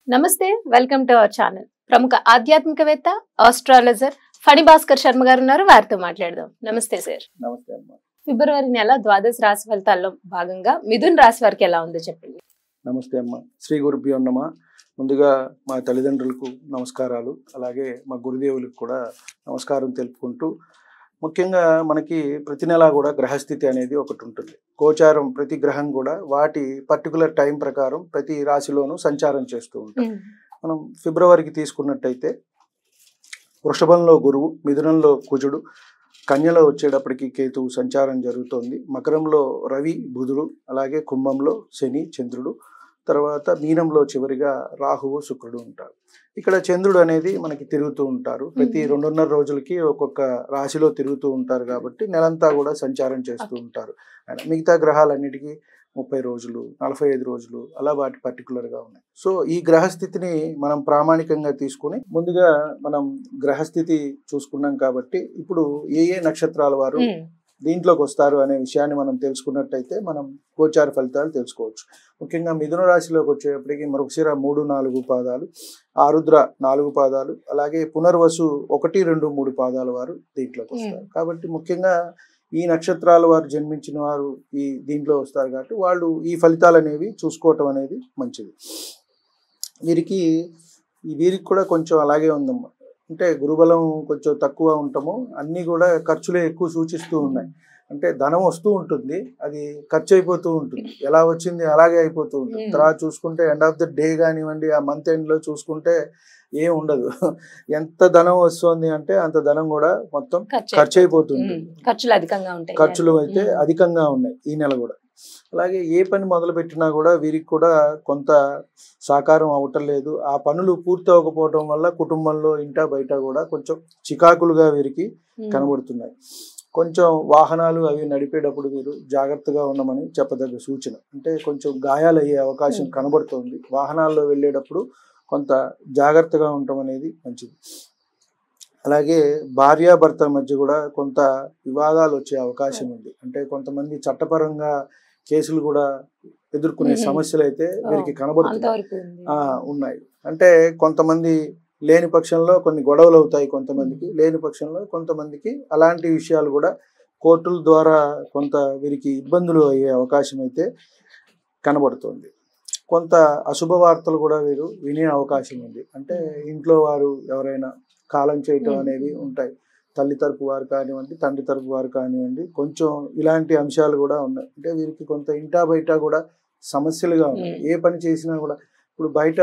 నమస్తే, welcome to our channel. ప్రముఖ ఆధ్యాత్మికవేత్త, ఆస్ట్రాలజర్ ఫణి భాస్కర్ శర్మ గారు ఉన్నారు. వారితో మాట్లాడదాం. నమస్తే సార్. నమస్తే అమ్మా. ఫిబ్రవరి నెల ద్వాదశ రాశి ఫలితాల్లో భాగంగా మిథున్ రాశి వారికి ఎలా ఉందో చెప్పండి. నమస్తే అమ్మా. శ్రీ గురుభ్యో నమః. ముందుగా మా తల్లిదండ్రులకు నమస్కారాలు, అలాగే మా గురుదేవులకు కూడా నమస్కారం తెలుపుకుంటూ, ముఖ్యంగా మనకి ప్రతి నెల కూడా గ్రహస్థితి అనేది ఒకటి ఉంటుంది. గోచారం ప్రతి గ్రహం కూడా వాటి పర్టికులర్ టైం ప్రకారం ప్రతి రాశిలోనూ సంచారం చేస్తూ ఉంటాం. మనం ఫిబ్రవరికి తీసుకున్నట్టయితే వృషభంలో గురువు, మిథునంలో కుజుడు, కన్యలో వచ్చేటప్పటికి కేతువు సంచారం జరుగుతోంది. మకరంలో రవి, బుధుడు, అలాగే కుంభంలో శని, చంద్రుడు, తర్వాత మీనంలో చివరిగా రాహువు, శుక్రుడు ఉంటారు. ఇక్కడ చంద్రుడు అనేది మనకి తిరుగుతూ ఉంటారు. ప్రతి 2.5 రోజులకి ఒక్కొక్క రాశిలో తిరుగుతూ ఉంటారు కాబట్టి నెలంతా కూడా సంచారం చేస్తూ ఉంటారు. మిగతా గ్రహాలన్నిటికీ 30 రోజులు, 45 రోజులు అలా వాటి పర్టికులర్గా ఉన్నాయి. సో ఈ గ్రహస్థితిని మనం ప్రామాణికంగా తీసుకుని ముందుగా మనం గ్రహస్థితి చూసుకున్నాం కాబట్టి ఇప్పుడు ఏ నక్షత్రాల వారు దీంట్లోకి వస్తారు అనే విషయాన్ని మనం తెలుసుకున్నట్టయితే మనం గోచార ఫలితాలు తెలుసుకోవచ్చు. ముఖ్యంగా మిథున రాశిలోకి వచ్చేటప్పటికి మృగశిర 3, 4 పాదాలు, ఆరుద్ర 4 పాదాలు, అలాగే పునర్వసు 1, 2, 3 పాదాల వారు దీంట్లోకి వస్తారు. కాబట్టి ముఖ్యంగా ఈ నక్షత్రాల వారు జన్మించిన వారు ఈ దీంట్లో వస్తారు కాబట్టి వాళ్ళు ఈ ఫలితాలు అనేవి చూసుకోవటం అనేది మంచిది. వీరికి కూడా కొంచెం అలాగే ఉందమ్మా. అంటే గురుబలం కొంచెం తక్కువ ఉంటాము, అన్నీ కూడా ఖర్చులే ఎక్కువ సూచిస్తూ ఉన్నాయి. అంటే ధనం వస్తూ ఉంటుంది, అది ఖర్చు అయిపోతూ ఉంటుంది. ఎలా వచ్చింది అలాగే అయిపోతూ ఉంటుంది. తర్వాత చూసుకుంటే ఎండ్ ఆఫ్ ద డే కానివ్వండి, ఆ మంత్ ఎండ్లో చూసుకుంటే ఏం ఉండదు. ఎంత ధనం వస్తుంది అంటే అంత ధనం కూడా మొత్తం ఖర్చు అయిపోతుంది. ఖర్చులు అయితే అధికంగా ఉన్నాయి ఈ నెల కూడా. అలాగే ఏ పని మొదలు పెట్టినా కూడా వీరికి కూడా కొంత సాకారం అవటం లేదు. ఆ పనులు పూర్తి అవ్వకపోవటం వల్ల కుటుంబంలో ఇంట బయట కూడా కొంచెం చికాకులుగా వీరికి కనబడుతున్నాయి. కొంచెం వాహనాలు అవి నడిపేటప్పుడు మీరు జాగ్రత్తగా ఉండమని చెప్పదగ్గ సూచన. అంటే కొంచెం గాయాలయ్యే అవకాశం కనబడుతుంది. వాహనాల్లో వెళ్ళేటప్పుడు కొంత జాగ్రత్తగా ఉండటం అనేది మంచిది. అలాగే భార్యాభర్తల మధ్య కూడా కొంత వివాదాలు వచ్చే అవకాశం ఉంది. అంటే కొంతమంది చట్టపరంగా కేసులు కూడా ఎదుర్కొనే సమస్యలు అయితే వీరికి కనబడుతున్నాయి, ఉన్నాయి. అంటే కొంతమంది లేని పక్షంలో కొన్ని గొడవలు అవుతాయి, కొంతమందికి లేని పక్షంలో కొంతమందికి అలాంటి విషయాలు కూడా కోర్టుల ద్వారా కొంత వీరికి ఇబ్బందులు అయ్యే అవకాశం అయితే కనబడుతుంది. కొంత అశుభ వార్తలు కూడా వీరు వినే అవకాశం ఉంది. అంటే ఇంట్లో వారు ఎవరైనా కాలం చేయటం అనేవి ఉంటాయి. తల్లి తరపు వారు కానివ్వండి, తండ్రి తరపు వారు కానివ్వండి, కొంచెం ఇలాంటి అంశాలు కూడా ఉన్నాయి. అంటే వీరికి కొంత ఇంటా బయట కూడా సమస్యలుగా ఉన్నాయి. ఏ పని చేసినా కూడా ఇప్పుడు బయట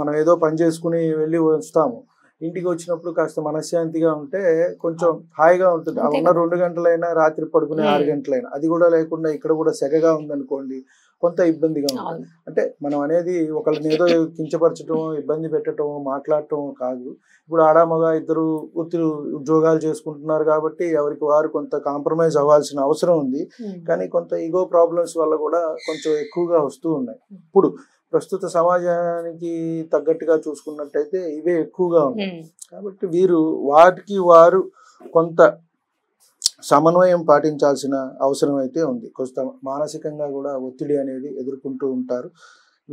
మనం ఏదో పని చేసుకుని వెళ్ళి వస్తాము, ఇంటికి వచ్చినప్పుడు కాస్త మనశ్శాంతిగా ఉంటే కొంచెం హాయిగా ఉంటుంది. ఆ ఉన్న 2 గంటలైనా, రాత్రి పడుకునే 6 గంటలైనా, అది కూడా లేకుండా ఇక్కడ కూడా సెగగా ఉందనుకోండి, కొంత ఇబ్బందిగా ఉంటుంది. అంటే మనం అనేది ఒకళ్ళని ఏదో కించపరచటం, ఇబ్బంది పెట్టడం, మాట్లాడటం కాదు. ఇప్పుడు ఆడామగ ఇద్దరు ఉద్యోగాలు చేసుకుంటున్నారు కాబట్టి ఎవరికి వారు కొంత కాంప్రమైజ్ అవ్వాల్సిన అవసరం ఉంది. కానీ కొంత ఈగో ప్రాబ్లమ్స్ వల్ల కూడా కొంచెం ఎక్కువగా వస్తూ ఉన్నాయి. ఇప్పుడు ప్రస్తుత సమాజానికి తగ్గట్టుగా చూసుకున్నట్టయితే ఇవే ఎక్కువగా ఉన్నాయి. కాబట్టి వీరు వాటికి వారు కొంత సమన్వయం పాటించాల్సిన అవసరం అయితే ఉంది. కొంత మానసికంగా కూడా ఒత్తిడి అనేది ఎదుర్కొంటూ ఉంటారు.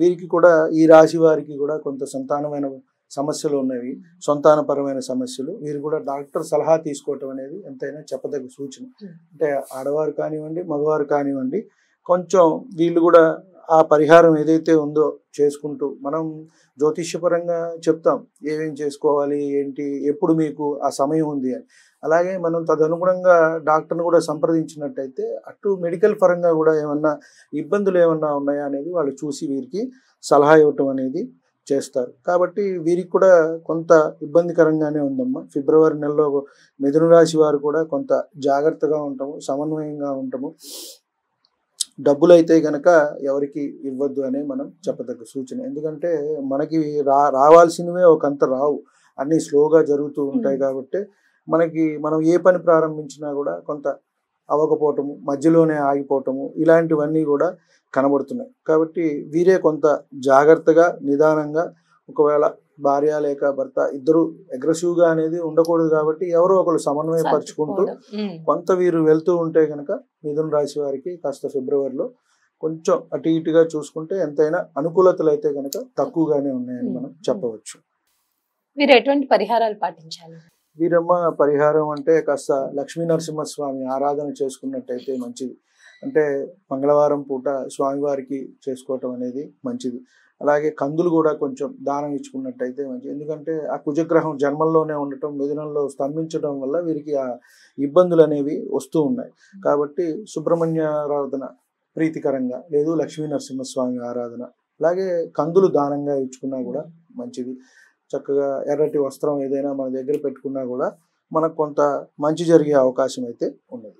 వీరికి కూడా ఈ రాశి వారికి కూడా కొంత సంతానమైన సమస్యలు ఉన్నవి, సంతానపరమైన సమస్యలు. వీరు కూడా డాక్టర్ సలహా తీసుకోవటం అనేది ఎంతైనా చెప్పదగ్గ సూచన. అంటే ఆడవారు కానివ్వండి, మగవారు కానివ్వండి, కొంచెం వీళ్ళు కూడా ఆ పరిహారం ఏదైతే ఉందో చేసుకుంటూ, మనం జ్యోతిష్యపరంగా చెప్తాం ఏమేం చేసుకోవాలి, ఏంటి, ఎప్పుడు మీకు ఆ సమయం ఉంది అని. అలాగే మనం తదనుగుణంగా డాక్టర్ని కూడా సంప్రదించినట్టయితే అటు మెడికల్ పరంగా కూడా ఏమన్నా ఇబ్బందులు ఏమన్నా ఉన్నాయా అనేది వాళ్ళు చూసి వీరికి సలహా ఇవ్వటం అనేది చేస్తారు. కాబట్టి వీరికి కూడా కొంత ఇబ్బందికరంగానే ఉందమ్మా. ఫిబ్రవరి నెలలో మిథున రాశి వారు కూడా కొంత జాగ్రత్తగా ఉంటాము, సమన్వయంగా ఉంటాము. డబ్బులు అయితే కనుక ఎవరికి ఇవ్వద్దు అనే మనం చెప్పదగ్గ సూచన. ఎందుకంటే మనకి రావాల్సినవే ఒకంత రావు, అన్నీ స్లోగా జరుగుతూ ఉంటాయి. కాబట్టి మనం ఏ పని ప్రారంభించినా కూడా కొంత అవ్వకపోవటము, మధ్యలోనే ఆగిపోవటము, ఇలాంటివన్నీ కూడా కనబడుతున్నాయి. కాబట్టి వీరే కొంత జాగ్రత్తగా, నిదానంగా, ఒకవేళ భార్య లేక భర్త ఇద్దరు అగ్రెసివ్గా అనేది ఉండకూడదు. కాబట్టి ఎవరో ఒకరు సమన్వయపరుచుకుంటూ కొంత వీరు వెళ్తూ ఉంటే కనుక మిథున రాశి వారికి కాస్త ఫిబ్రవరిలో కొంచెం అటు ఇటుగా చూసుకుంటే ఎంతైనా అనుకూలతలు అయితే కనుక తక్కువగానే ఉన్నాయని మనం చెప్పవచ్చు. మీరు ఎటువంటి పరిహారాలు పాటించాలి? వీరమ్మ పరిహారం అంటే కాస్త లక్ష్మీ నరసింహస్వామి ఆరాధన చేసుకున్నట్టయితే మంచిది. అంటే మంగళవారం పూట స్వామివారికి చేసుకోవటం అనేది మంచిది. అలాగే కందులు కూడా కొంచెం దానం ఇచ్చుకున్నట్టయితే మంచిది. ఎందుకంటే ఆ కుజగ్రహం జన్మల్లోనే ఉండటం, మిథునంలో స్తంభించడం వల్ల వీరికి ఆ ఇబ్బందులు అనేవి వస్తూ ఉన్నాయి. కాబట్టి సుబ్రహ్మణ్యారాధన ప్రీతికరంగా, లేదు లక్ష్మీ నరసింహస్వామి ఆరాధన, అలాగే కందులు దానంగా ఇచ్చుకున్నా కూడా మంచిది. చక్కగా ఎర్రటి వస్త్రం ఏదైనా మన దగ్గర పెట్టుకున్నా కూడా మనకు కొంత మంచి జరిగే అవకాశం అయితే ఉన్నది.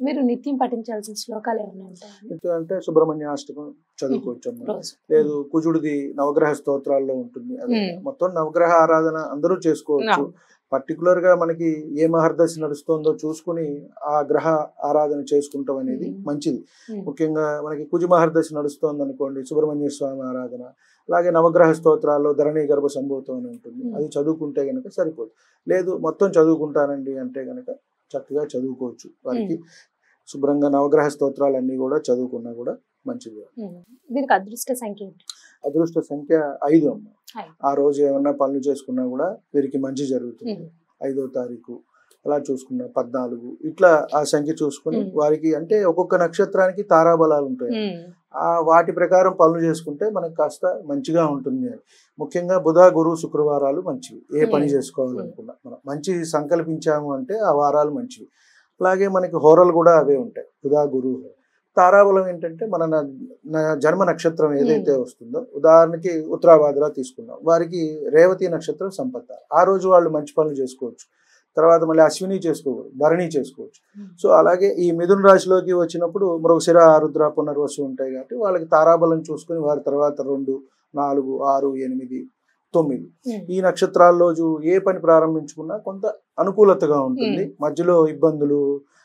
మీరు నిత్యం పఠించాల్సిన శ్లోకాలు ఏమైనా ఉంటాయి? అంటే సుబ్రహ్మణ్యాష్టకం చదువుకోవచ్చు అమ్మా. లేదు కుజుడిది నవగ్రహ స్తోత్రాల్లో ఉంటుంది. అదే మొత్తం నవగ్రహ ఆరాధన అందరూ చేసుకోవచ్చు. పర్టికులర్ గా మనకి ఏ మహర్దశి నడుస్తుందో చూసుకుని ఆ గ్రహ ఆరాధన చేసుకుంటాం అనేది మంచిది. ముఖ్యంగా మనకి కుజ మహర్దశి నడుస్తోంది అనుకోండి, సుబ్రహ్మణ్య స్వామి ఆరాధన, అలాగే నవగ్రహ స్తోత్రాల్లో ధరణి గర్భ సంభూతం అని ఉంటుంది, అది చదువుకుంటే గనక సరిపోదు. లేదు మొత్తం చదువుకుంటానండి అంటే గనక చక్కగా చదువుకోవచ్చు. వారికి శుభ్రంగా నవగ్రహ స్తోత్రాలన్నీ కూడా చదువుకున్నా కూడా మంచిది. దీనికి అదృష్ట సంఖ్య? అదృష్ట సంఖ్య 5 అమ్మ. ఆ రోజు ఏమన్నా పనులు చేసుకున్నా కూడా వీరికి మంచి జరుగుతుంది. 5వ తారీఖు అలా చూసుకున్నా 14 ఇట్లా ఆ సంఖ్య చూసుకుని వారికి అంటే ఒక్కొక్క నక్షత్రానికి తారాబలాలు ఉంటాయి. ఆ వాటి ప్రకారం పనులు చేసుకుంటే మనకు కాస్త మంచిగా ఉంటుంది. ముఖ్యంగా బుధ గురు శుక్రవారాలు మంచివి. ఏ పని చేసుకోవాలనుకున్నా మనం మంచి సంకల్పించాము అంటే ఆ వారాలు మంచివి. అలాగే మనకి హోరలు కూడా అవే ఉంటాయి, బుధ గురు. తారాబలం ఏంటంటే మన జన్మ నక్షత్రం ఏదైతే వస్తుందో, ఉదాహరణకి ఉత్తరాభాద్ర తీసుకుందాం, వారికి రేవతి నక్షత్రం సంపద. ఆ రోజు వాళ్ళు మంచి పనులు చేసుకోవచ్చు. తర్వాత మళ్ళీ అశ్విని చేసుకోవచ్చు, భరణి చేసుకోవచ్చు. సో అలాగే ఈ మిథున రాశిలోకి వచ్చినప్పుడు మృగశిర, ఆరుద్ర, పునర్వసు ఉంటాయి కాబట్టి వాళ్ళకి తారాబలం చూసుకుని వారి తర్వాత 2, 4, 6, 8, 9 ఈ నక్షత్రాల్లో ఏ పని ప్రారంభించుకున్నా కొంత అనుకూలతగా ఉంటుంది. మధ్యలో ఇబ్బందులు,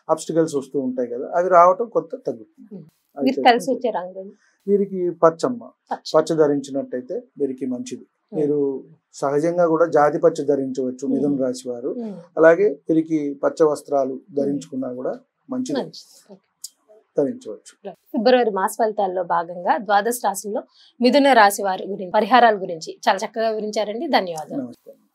అబ్స్టికల్స్ వస్తూ ఉంటాయి కదా, అవి రావటం కొంత తగ్గుతుంది. వీరికి పచ్చమ్మ, పచ్చ ధరించినట్టయితే వీరికి మంచిది. మీరు సహజంగా కూడా జాతి పచ్చ ధరించవచ్చు మిథున రాశి వారు. అలాగే వీరికి పచ్చ వస్త్రాలు ధరించుకున్నా కూడా మంచిది, ధరించవచ్చు. ఫిబ్రవరి మాస ఫలితాల్లో భాగంగా ద్వాదశ రాశుల్లో మిథున రాశి వారి గురించి పరిహారాల గురించి చాలా చక్కగా వివరించారండి. ధన్యవాదాలు. నమస్తే.